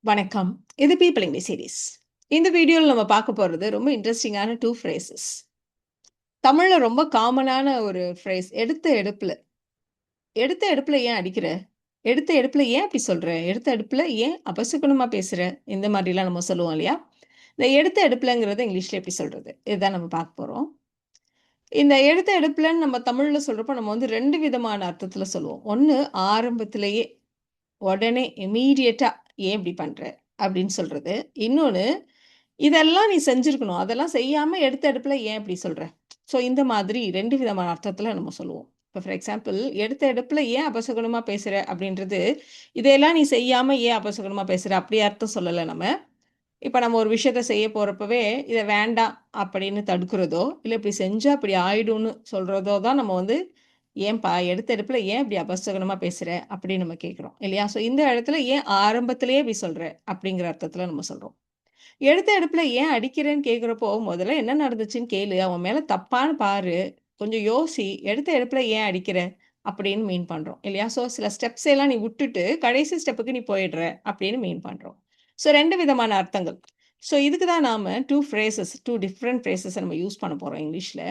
வணக்கம். இது people English series. இந்த வீடியோல நம்ம பார்க்க போறது ரொம்ப இன்ட்ரஸ்டிங்கான 2 ஃப்ரேசஸ். தமிழ்ல ரொம்ப காமனான ஒரு ஃப்ரேஸ். எடுத்த எடுப்புல. எடுத்த எடுப்புல ஏன் அடிக்கிற? எடுத்த எடுப்புல ஏன் அப்படி சொல்ற? எடுத்த எடுப்புல ஏன் அபசகுனமா பேசுற? இந்த மாதிரிலாம் நம்ம சொல்லுவோம் இல்லையா? இந்த எடுத்த எடுப்புலங்கிறத இங்கிலீஷ்ல எப்படி சொல்றது? இதுதான் நம்ம பார்க்க போறோம். இந்த எடுத்த எடுப்புலன்னு நம்ம தமிழ்ல சொல்றப்போ நம்ம வந்து 2 விதமான அர்த்தத்துல சொல்லுவோம். ஒண்ணு ஆரம்பத்திலேயே, உடனே இம்மீடியட்டா ஏன் இப்படி பண்ற? அப்படின்னு சொல்றது. இன்னொன்னு இதெல்லாம் நீ செஞ்சிருக்கணும். அதெல்லாம் செய்யாம எடுத்த எடுப்புல ஏன் இப்படி சொல்ற? ஸோ இந்த மாதிரி 2 விதமான அர்த்தத்துல நம்ம சொல்லுவோம். இப்போ ஃபார் எக்ஸாம்பிள் எடுத்த எடுப்புல ஏன் அபசகுனமா பேசுற? அப்படின்றது, இதையெல்லாம் நீ செய்யாம ஏன் அபசகுனமா பேசுற? அப்படி அர்த்தம் சொல்லல நம்ம. இப்ப நம்ம ஒரு விஷயத்த செய்ய போறப்பவே, இத வேண்டாம் அப்படின்னு தடுக்கிறதோ, இல்ல இப்படி செஞ்சா இப்படி ஆயிடும்னு சொல்றதோ தான் நம்ம வந்து, "ஏன்பா எடுத்த எடுப்புல ஏன் இப்படி அபசகுனமா பேசுற?" அப்படின்னு நம்ம கேட்கிறோம். இல்லையா? ஸோ இந்த இடத்துல ஏன் ஆரம்பத்திலேயே இப்படி சொல்ற? அப்படிங்கிற அர்த்தத்துல நம்ம சொல்றோம். எடுத்த எடுப்புல ஏன் அடிக்கிறேன்னு கேட்குறப்போ, முதல்ல என்ன நடந்துச்சுன்னு கேளு. அவன் மேல தப்பான்னு பாரு. கொஞ்சம் யோசி. எடுத்த எடுப்புல ஏன் அடிக்கிற? அப்படின்னு மீன் பண்றோம். இல்லையா? ஸோ சில ஸ்டெப்ஸ் எல்லாம் நீ விட்டுட்டு, கடைசி ஸ்டெப்புக்கு நீ போயிடுற அப்படின்னு மீன் பண்றோம். ஸோ 2 விதமான அர்த்தங்கள். ஸோ இதுக்கு தான் நாம 2 டிஃபரண்ட் ஃப்ரேசஸ் நம்ம யூஸ் பண்ண போறோம் இங்கிலீஷ்ல.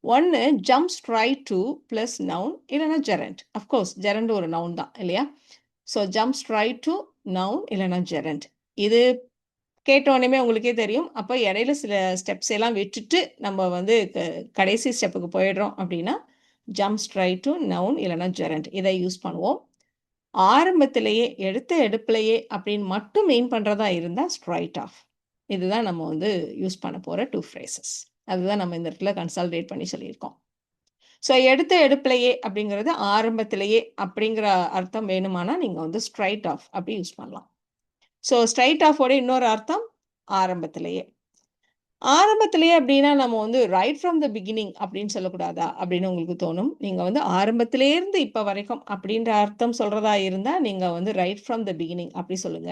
ஒண்ணு jump straight to plus noun இல்லன்னா ஜெரண்ட். அஃப்கோர்ஸ் ஜெரண்ட் ஒரு நவுன் தான் இல்லையா? So jump straight to noun இல்லன்னா ஜெரண்ட். இது கேட்ட உடனேயுமே உங்களுக்கே தெரியும். அப்ப இடையில சில ஸ்டெப்ஸ் எல்லாம் விட்டுட்டு நம்ம வந்து கடைசி ஸ்டெப்புக்கு போயிடுறோம் அப்படின்னா, ஜம்ப் ஸ்ட்ரைட் டூ நவுன் இல்லன்னா ஜெரண்ட் இதை யூஸ் பண்ணுவோம். ஆரம்பத்திலேயே, எடுத்த எடுப்பிலேயே அப்படின்னு மட்டும் மீன் பண்றதா இருந்தா ஸ்ட்ரைட் ஆஃப். இதுதான் நம்ம வந்து யூஸ் பண்ண போற 2 ஃப்ரேசஸ். அதுதான் நம்ம இந்த இடத்துல கன்சாலிடேட் பண்ணி சொல்லியிருக்கோம். ஸோ எடுத்த எடுப்பிலேயே அப்படிங்கிறது ஆரம்பத்திலேயே அப்படிங்கிற அர்த்தம் வேணுமானா, நீங்க வந்து ஸ்ட்ரைட் ஆஃப் அப்படி யூஸ் பண்ணலாம். ஸோ ஸ்ட்ரைட் ஆஃப் ஓட இன்னொரு அர்த்தம் ஆரம்பத்திலேயே. ஆரம்பத்திலேயே அப்படின்னா நம்ம வந்து ரைட் ஃப்ரம் த பிகினிங் அப்படின்னு சொல்லக்கூடாதா? அப்படின்னு உங்களுக்கு தோணும். நீங்க வந்து ஆரம்பத்திலேருந்து இப்ப வரைக்கும் அப்படின்ற அர்த்தம் சொல்றதா இருந்தா, நீங்க வந்து ரைட் ஃப்ரம் த பிகினிங் அப்படி சொல்லுங்க.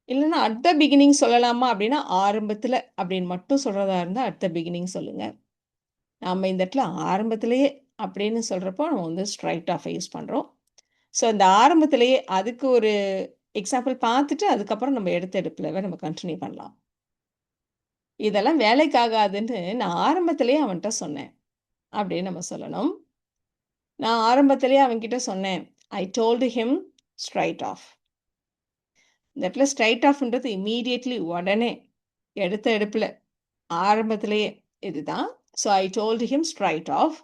இல்லன்னா அட் த பிகினிங் சொல்லலாமா? அப்படின்னா, ஆரம்பத்தில அப்படின்னு மட்டும் சொல்றதா இருந்தா, அட் த பிகினிங் சொல்லுங்க. நாம இந்த இடத்துல ஆரம்பத்திலேயே அப்படின்னு சொல்றப்போ, நம்ம வந்து ஸ்ட்ரைட் ஆஃப் யூஸ் பண்றோம். ஸோ இந்த ஆரம்பத்திலேயே அதுக்கு ஒரு எக்ஸாம்பிள் பார்த்துட்டு, அதுக்கப்புறம் நம்ம எடுத்த எடுப்புலவே நம்ம கன்டின்யூ பண்ணலாம். இதெல்லாம் வேலைக்கு ஆகாதுன்னு நான் ஆரம்பத்திலேயே அவன்ட்ட சொன்னேன். அப்படின்னு நம்ம சொல்லணும். நான் ஆரம்பத்திலேயே அவன்கிட்ட சொன்னேன். I told him straight off. இந்த இடத்துல ஸ்ட்ரெய்ட் ஆஃப்ன்றது இம்மீடியட்லி உடனே, எடுத்த எடுப்புல, ஆரம்பத்திலேயே இதுதான். So I told him straight off.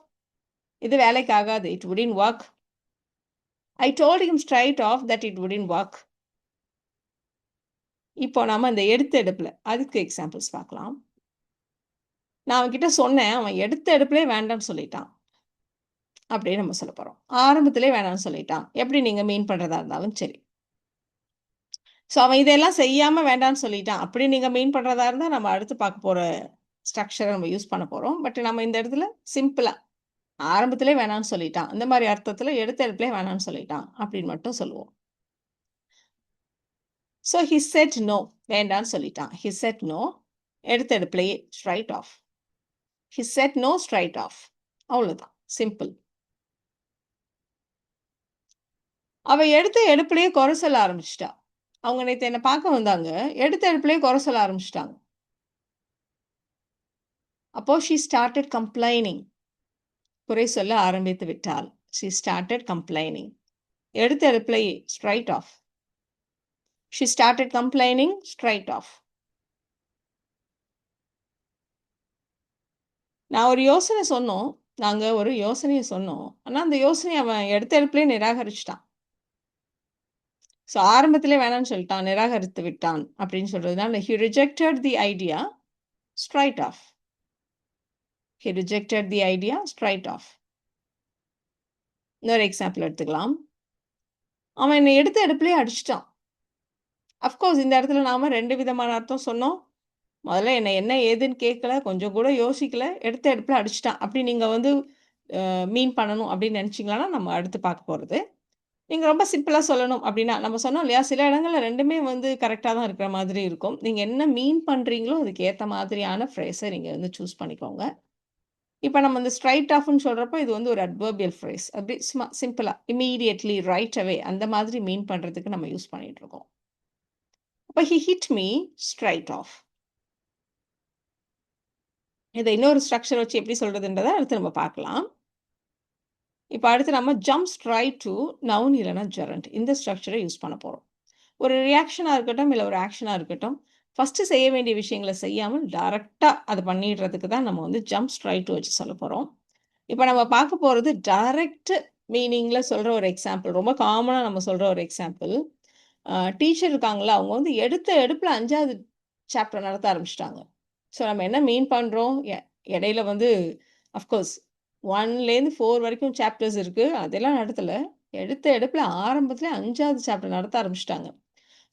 இது வேலைக்கு ஆகாது. It wouldn't work. I told him straight off that it wouldn't work. இப்போ நாம இந்த எடுத்த எடுப்புல, அதுக்கு எக்ஸாம்பிள்ஸ் பார்க்கலாம். நான் அவன்கிட்ட சொன்னேன். அவன் எடுத்த எடுப்புலயே வேண்டான்னு சொல்லிட்டான். அப்படின்னு நம்ம சொல்லப் போறோம். ஆரம்பத்திலேயே வேணான்னு சொல்லிட்டான். எப்படி நீங்க மீன் பண்றதா இருந்தாலும் சரி. ஸோ அவன் இதெல்லாம் செய்யாம வேண்டான்னு சொல்லிட்டான். அப்படி நீங்க மீன் பண்றதா இருந்தா, நம்ம அடுத்து பார்க்க போற ஸ்ட்ரக்சர நம்ம யூஸ் பண்ண போறோம். பட் நம்ம இந்த இடத்துல சிம்பிளா, ஆரம்பத்திலேயே வேணான்னு சொல்லிட்டான். இந்த மாரி அர்த்தத்துல எடுத்த எடுப்பிலேயே வேணான்னு சொல்லிட்டான். அப்படின்னு மட்டும் சொல்லுவோம். So he said no. வேண்டான்னு சொல்லிட்டான். He said no. எடுத்த எடுப்பிலேயே straight off. He said no straight off. அவ்வளோதான். சிம்பிள். அவ எடுத்த எடுப்பிலேயே குறை சொல்ல ஆரம்பிச்சுட்டா. அவங்க நேத்து என்ன பார்க்க வந்தாங்க. எடுத்த எடுப்பிலேயே குறை சொல்ல ஆரம்பிச்சுட்டாங்க. அப்போ ஷி ஸ்டார்ட்டட் கம்ப்ளைனிங். குறை சொல்ல ஆரம்பித்து விட்டாள். She started complaining. எடுத்த எடுப்பிலேயே straight off. She started complaining straight off. நான் ஒரு யோசனை சொன்னோம். நாங்க ஒரு யோசனைய சொன்னோம். ஆனா அந்த யோசனைய அவன் எடுத்த எடுப்பிலேயே நிராகரிச்சுட்டான். ஸோ ஆரம்பத்திலே வேணான்னு சொல்லிட்டான். நிராகரித்து விட்டான் அப்படின்னு சொல்றதுனால he rejected the idea straight off. He rejected the idea straight off. இன்னொரு எக்ஸாம்பிள் எடுத்துக்கலாம். அவன் என்னை எடுத்த எடுப்பிலேயே அடிச்சுட்டான். அஃப்கோர்ஸ் இந்த இடத்துல நாம 2 விதமான அர்த்தம் சொன்னோம். முதல்ல என்ன ஏதுன்னு கேட்கல, கொஞ்சம் கூட யோசிக்கல, எடுத்த எடுப்புல அடிச்சுட்டான். அப்படி நீங்க வந்து மீன் பண்ணணும் அப்படின்னு நினைச்சீங்களான்னா, நம்ம அடுத்து பார்க்க போறது. நீங்க ரொம்ப சிம்பிளா சொல்லணும் அப்படின்னா, நம்ம சொன்னோம் இல்லையா, சில இடங்கள்ல 2மே வந்து கரெக்ட்டா தான் இருக்கிற மாதிரி இருக்கும். நீங்க என்ன மீன் பண்றீங்களோ, அதுக்கு ஏத்த மாதிரியான ஃப்ரேஸ நீங்க வந்து சூஸ் பண்ணிக்கோங்க. இப்ப நம்ம இந்த ஸ்ட்ரெய்ட் ஆஃப்ன்னு சொல்றப்போ, இது வந்து ஒரு அட்வர்பியல் ஃப்ரேஸ். அப்படி சும்மா சிம்பிளா, இம்மீடியட்லி, ரைட் அவே அந்த மாதிரி மீன் பண்றதுக்கு நம்ம யூஸ் பண்ணிட்டு இருக்கோம். அப்ப he hit me straight off. இதை இன்னொரு ஸ்ட்ரக்சர் வச்சு எப்படி சொல்றதுன்றதை அடுத்து நம்ம பார்க்கலாம். இப்போ அடுத்து நம்ம ஜம்ப் ஸ்ட்ரைட் டு நவுன் இல்லைன்னா ஜெரண்ட் இந்த ஸ்ட்ரக்சரை யூஸ் பண்ண போகிறோம். ஒரு ரியாக்ஷனாக இருக்கட்டும் இல்லை ஒரு ஆக்ஷனாக இருக்கட்டும், ஃபஸ்ட்டு செய்ய வேண்டிய விஷயங்களை செய்யாமல் டைரெக்டாக அதை பண்ணிடுறதுக்கு தான் நம்ம வந்து ஜம்ப் ஸ்ட்ரைட் டு வச்சு சொல்ல போகிறோம். இப்போ நம்ம பார்க்க போகிறது டைரக்ட் மீனிங்கில் சொல்கிற ஒரு எக்ஸாம்பிள், ரொம்ப காமனாக நம்ம சொல்கிற ஒரு எக்ஸாம்பிள். டீச்சர் இருக்காங்களா, அவங்க வந்து எடுத்த எடுப்பில் 5வது சாப்டர் நடத்த ஆரம்பிச்சிட்டாங்க. ஸோ நம்ம என்ன மீன் பண்ணுறோம், இடையில வந்து அஃப்கோர்ஸ் 1லேருந்து 4 வரைக்கும் சாப்டர்ஸ் இருக்குது, அதெல்லாம் நடத்தலை. எடுத்த எடுப்பில் ஆரம்பத்தில் 5வது சாப்டர் நடத்த ஆரம்பிச்சிட்டாங்க.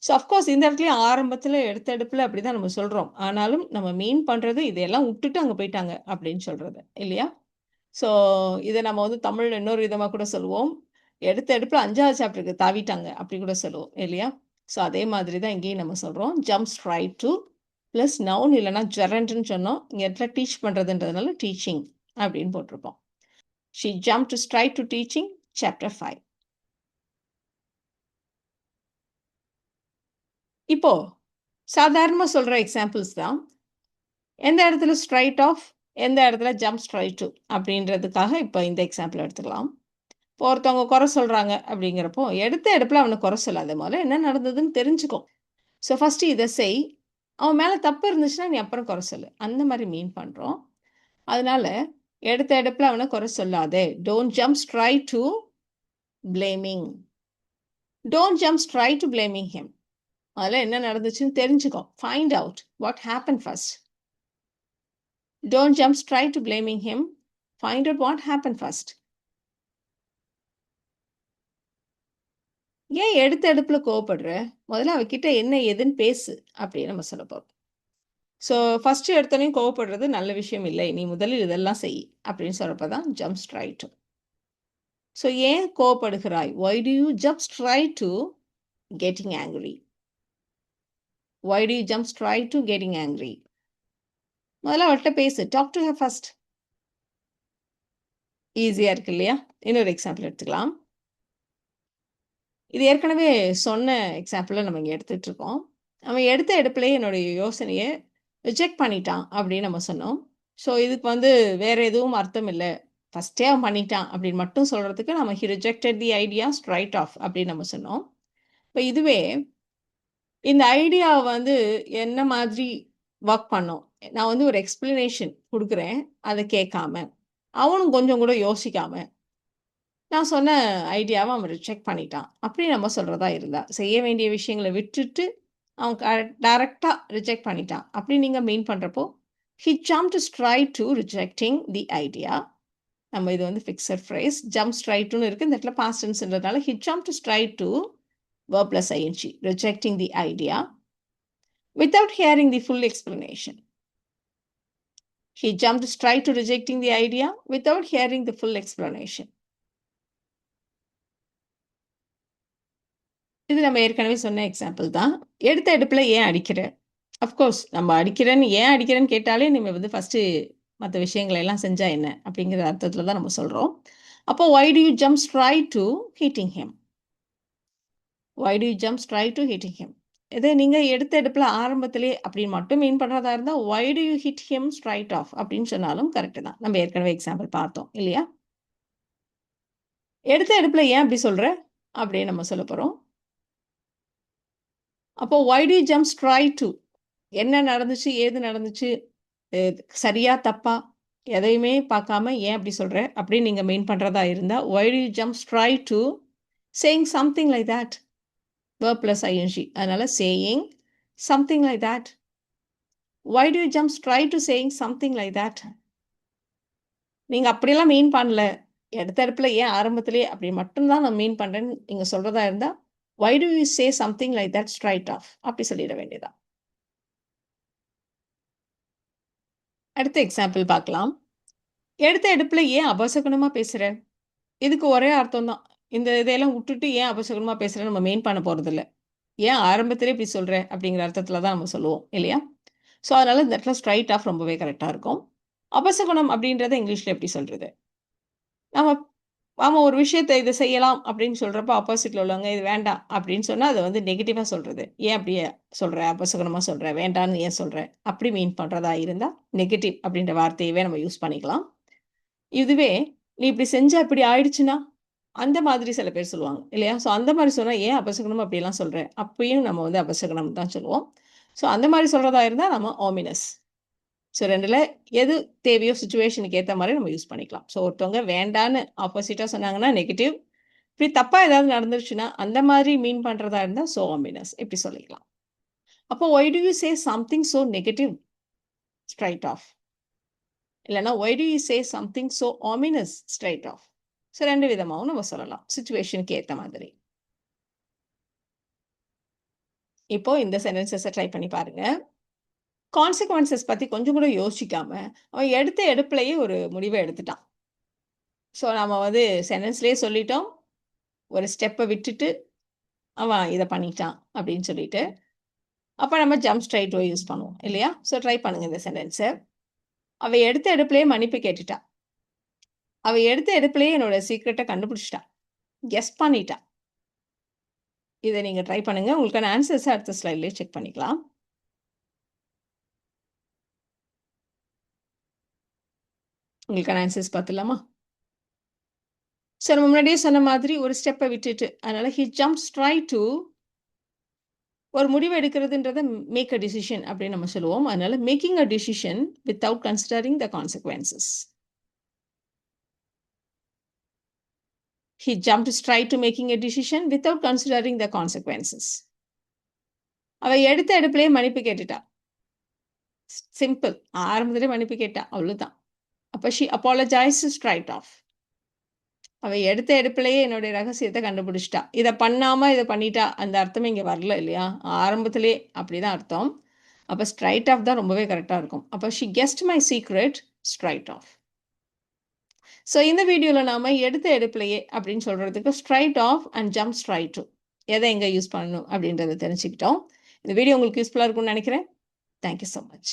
ஸோ அஃப்கோர்ஸ் இந்த இடத்துலையும் ஆரம்பத்தில் எடுத்த எடுப்பில் அப்படி தான் நம்ம சொல்கிறோம். ஆனாலும் நம்ம மீன் பண்ணுறது இதையெல்லாம் விட்டுட்டு அங்கே போயிட்டாங்க அப்படின்னு சொல்கிறது இல்லையா? ஸோ இதை நம்ம வந்து தமிழில் இன்னொரு விதமாக கூட சொல்லுவோம், எடுத்த எடுப்பில் 5வது சாப்டருக்கு தாவிட்டாங்க அப்படி கூட சொல்லுவோம் இல்லையா? ஸோ அதே மாதிரி தான் இங்கேயும் நம்ம சொல்கிறோம். Jump straight to plus noun இல்லைனா ஜெரண்ட்னு சொன்னோம். இங்கே இடத்துல டீச் பண்ணுறதுன்றதுனால டீச்சிங் அப்படின்னு போட்டிருப்போம். She jumped straight to teaching, chapter 5. இப்போ சாதாரணமாக சொல்கிற எக்ஸாம்பிள்ஸ் தான். எந்த இடத்துல ஸ்ட்ரைட் ஆஃப், எந்த இடத்துல ஜம்ப் ஸ்ட்ரைட் டு அப்படின்றதுக்காக இப்போ இந்த எக்ஸாம்பிள் எடுத்துக்கலாம். இப்போ ஒருத்தவங்க குறை சொல்கிறாங்க அப்படிங்கிறப்போ எடுத்த எடுப்பில் அவனை குறை சொல்லாத, முதல்ல என்ன நடந்ததுன்னு தெரிஞ்சுக்கும். ஸோ ஃபஸ்ட்டு இதை செய், அவன் மேலே தப்பு இருந்துச்சுன்னா நீ அப்புறம் குறை சொல்லு, அந்த மாதிரி மீன் பண்ணுறோம். அதனால எடுத்த எடுப்பில் அவனை குறை சொல்லாதே. Don't jump straight to blaming. Don't jump straight to blaming him. அதில் என்ன நடந்துச்சுன்னு தெரிஞ்சுக்கோ. Find out what happen first. Don't jump straight to blaming him. Find out what happen first. ஏன் எடுத்த எடுப்பில் கோவப்படுற, முதல்ல அவகிட்ட என்ன ஏதுன்னு பேசு அப்படின்னு நம்ம சொல்ல போகிறோம். ஸோ ஃபஸ்ட்டு எடுத்தோடனையும் கோவப்படுறது நல்ல விஷயம் இல்லை, நீ முதலில் இதெல்லாம் செய் அப்படின்னு சொல்கிறப்ப தான் ஜம்ப் ஸ்ட்ரைட் டு. ஸோ ஏன் கோவப்படுகிறாய், why do you jump straight to getting angry? Why do you jump straight to getting angry? முதல்ல அவர்கிட்ட பேசு, டாக் டு ஹர் ஃபர்ஸ்ட். ஈஸியாக இருக்கு இல்லையா? இன்னொரு எக்ஸாம்பிள் எடுத்துக்கலாம். இது ஏற்கனவே சொன்ன எக்ஸாம்பிளில் நம்ம இங்கே எடுத்துகிட்டு இருக்கோம். அவன் எடுத்த எடுப்பிலேயே என்னுடைய யோசனையை ரிஜெக்ட் பண்ணிட்டான் அப்படின்னு நம்ம சொன்னோம். ஸோ இதுக்கு வந்து வேறு எதுவும் அர்த்தம் இல்லை, ஃபஸ்ட்டே அவன் பண்ணிட்டான் அப்படின்னு மட்டும் சொல்கிறதுக்கு நம்ம he rejected the idea straight off அப்படின்னு நம்ம சொன்னோம். இப்போ இதுவே இந்த ஐடியா வந்து என்ன மாதிரி ஒர்க் பண்ணோம், நான் வந்து ஒரு எக்ஸ்பிளனேஷன் கொடுக்குறேன், அதை கேட்காம அவனும் கொஞ்சம் கூட யோசிக்காம நான் சொன்ன ஐடியாவை அவன் ரிஜெக்ட் பண்ணிட்டான் அப்படி நம்ம சொல்கிறதா இருந்தா, செய்ய வேண்டிய விஷயங்களை விட்டுட்டு அவன் டைரெக்டாக ரிஜெக்ட் பண்ணிட்டான் அப்படி நீங்கள் மீன் பண்ணுறப்போ he jumped straight to rejecting the idea. நம்ம இது வந்து ஃபிக்ஸட் ஃப்ரேஸ், ஜம்ப் ஸ்ட்ரைட்டுன்னு இருக்குது, இந்த இடத்துல பாஸ்ட் டென்ஸ்ன்றதுனால he jumped straight to verb plus ing, rejecting the idea without hearing the full explanation. He jumped straight to rejecting the idea without hearing the full explanation. இது நம்ம ஏற்கனவே சொன்ன example தான். எடுத்த எடுப்பில் ஏன் அடிக்கிற, அஃப்கோர்ஸ் நம்ம அடிக்கிறேன்னு ஏன் அடிக்கிறேன்னு கேட்டாலே நீங்கள் வந்து ஃபஸ்ட்டு மற்ற விஷயங்களை எல்லாம் செஞ்சால் என்ன அப்படிங்கிற அர்த்தத்தில் தான் நம்ம சொல்கிறோம். அப்போ why do you jump straight to hitting him? Why do you jump straight to hitting him? இதை நீங்கள் எடுத்த எடுப்பில் ஆரம்பத்திலே அப்படின்னு மட்டும் மீன் பண்ணுறதா இருந்தால் why do you hit him straight off அப்படின்னு சொன்னாலும் கரெக்டு தான். நம்ம ஏற்கனவே எக்ஸாம்பிள் பார்த்தோம் இல்லையா? எடுத்த எடுப்பில் ஏன் அப்படி சொல்கிற அப்படின்னு நம்ம சொல்ல போகிறோம். அப்போ why do you jump straight to, என்ன நடந்துச்சு ஏது நடந்துச்சு, சரியா தப்பா எதையுமே பார்க்காம ஏன் அப்படி சொல்கிற அப்படின்னு நீங்கள் மீன் பண்ணுறதா இருந்தால் why do you jump straight to saying something like that, verb plus ing. அதனால saying something like that. Why do you jump straight to saying something like that? நீங்கள் அப்படியெல்லாம் மீன் பண்ணல, எடுத்த இடத்துல ஏன் ஆரம்பத்திலே அப்படி மட்டும்தான் நான் மீன் பண்ணுறேன்னு நீங்கள் சொல்கிறதா இருந்தால் why do you say something like that straight off அப்படி சொல்லிட வேண்டியதான். அடுத்த எக்ஸாம்பிள் பார்க்கலாம். எடுத்த எடுப்பில் ஏன் அபசகுணமாக பேசுகிற, இதுக்கு ஒரே அர்த்தம் தான். இந்த இதையெல்லாம் விட்டுட்டு ஏன் அபசகுணமாக பேசுகிறேன்னு நம்ம மெயின் பண்ண போகிறதில்ல, ஏன் ஆரம்பத்திலே இப்படி சொல்கிற அப்படிங்கிற அர்த்தத்தில் தான் நம்ம சொல்லுவோம் இல்லையா? ஸோ அதனால் இந்த இடத்துல ஸ்ட்ரைட் ஆஃப் ரொம்பவே கரெக்டாக இருக்கும். அபசகுணம் அப்படின்றத இங்கிலீஷில் எப்படி சொல்கிறது, நம்ம ஆமா ஒரு விஷயத்த இத செய்யலாம் அப்படின்னு சொல்றப்ப, ஆப்போசிட்ல உள்ளவங்க இது வேண்டாம் அப்படின்னு சொன்னா, அத வந்து நெகட்டிவா சொல்றது. ஏன் அப்படி சொல்ற? அபசகுனமா சொல்ற? வேண்டான்னு ஏன் சொல்ற? அப்படி மீன் பண்றதா இருந்தா, நெகட்டிவ் அப்படின்ற வார்த்தையவே நம்ம யூஸ் பண்ணிக்கலாம். இதுவே, "நீ இப்படி செஞ்சா இப்படி ஆயிடுச்சுன்னா?" அந்த மாதிரி சில பேர் சொல்லுவாங்க. இல்லையா? ஸோ அந்த மாரி சொன்னா, "ஏன் அபசகுனமா அப்படியெல்லாம் சொல்ற?" அப்பயும் நம்ம வந்து அபசகுனம் தான் சொல்லுவோம். ஸோ அந்த மாரி சொல்றதா இருந்தா நம்ம ஆமினஸ். ஸோ 2ல எது தேவையோ சிச்சுவேஷனுக்கு ஏத்த மாரி நம்ம யூஸ் பண்ணிக்கலாம். ஸோ ஒருத்தவங்க வேண்டான்னு ஆப்போசிட்டா சொன்னாங்கன்னா நெகட்டிவ். இப்படி தப்பா ஏதாவது நடந்துருச்சுன்னா, அந்த மாதிரி மீன் பண்றதா இருந்தா சோ ஆமினஸ் இப்படி சொல்லிக்கலாம். அப்போ why do you say something so negative? Straight off. இல்லன்னா why do you say something so ominous? Straight off. So 2 விதமாவும் நம்ம சொல்லலாம். சிச்சுவேஷனுக்கு ஏத்த மாதிரி. இப்போ இந்த சென்டென்சஸ ட்ரை பண்ணி பாருங்க. கான்சிக்வென்சஸ் பத்தி கொஞ்சம் கூட யோசிக்காம, அவன் எடுத்த எடுப்பிலேயே ஒரு முடிவ எடுத்துட்டான். ஸோ நம்ம வந்து சென்டென்ஸ்லயே சொல்லிட்டோம். ஒரு ஸ்டெப்ப விட்டுட்டு, அவன் இத பண்ணிட்டான் அப்படின்னு சொல்லிட்டு. அப்ப நம்ம ஜம்ப் ஸ்ட்ரெய்ட் டூ யூஸ் பண்ணுவோம் இல்லையா? ஸோ ட்ரை பண்ணுங்க இந்த சென்டென்ஸ. அவ எடுத்த எடுப்பிலேயே மன்னிப்பு கேட்டுட்டா. அவ எடுத்த எடுப்பிலேயே என்னோட சீக்ரெட்ட கண்டுபிடிச்சுட்டா. கெஸ் பண்ணிட்டா. இத நீங்க ட்ரை பண்ணுங்க. உங்களுக்கான ஆன்ஸர்ஸ அடுத்த ஸ்லைட்லயே செக் பண்ணிக்கலாம். உங்களுக்கான ஆன்ஸர்ஸ் பார்த்துடலாமா? ஸோ நம்ம முன்னாடியே சொன்ன மாதிரி ஒரு ஸ்டெப்ப விட்டுட்டு, அதனால ஹி ஜம்ப்ஸ் ரைட் டூ ஒரு முடிவு எடுக்கிறதுன்றத மேக் அ டிசிஷன் அப்படின்னு நம்ம சொல்லுவோம். அதனால making a decision without considering the consequences. He jumped straight to making a decision without considering the consequences. அவ எடுத்த எடுப்பிலேயே மன்னிப்பு கேட்டுட்டா. சிம்பிள். ஆரம்பத்திலே மன்னிப்பு கேட்டா. அவ்வளவுதான். அப்ப ஷி அப்பாலஜைஸ்ட் ஸ்ட்ரைட் ஆஃப். அவ எடுத்த எடுப்பிலேயே என்னுடைய ரகசியத்த கண்டுபிடிச்சுட்டா. இத பண்ணாம இத பண்ணிட்டா. அந்த அர்த்தமே இங்க வரல இல்லையா? ஆரம்பத்திலே அப்படிதான் அர்த்தம். அப்ப ஸ்ட்ரைட் ஆஃப் தான் ரொம்பவே கரெக்ட்டா இருக்கும். அப்ப she guessed my secret straight off. So இந்த வீடியோல நாம எடுத்த எடுப்பிலேயே அப்படின்னு சொல்றதுக்கு straight off and jump straight to எதை எங்க யூஸ் பண்ணணும் அப்படின்றத தெரிஞ்சுக்கிட்டோம். இந்த வீடியோ உங்களுக்கு யூஸ்ஃபுல்லா இருக்கும்னு நினைக்கிறேன். Thank you so much.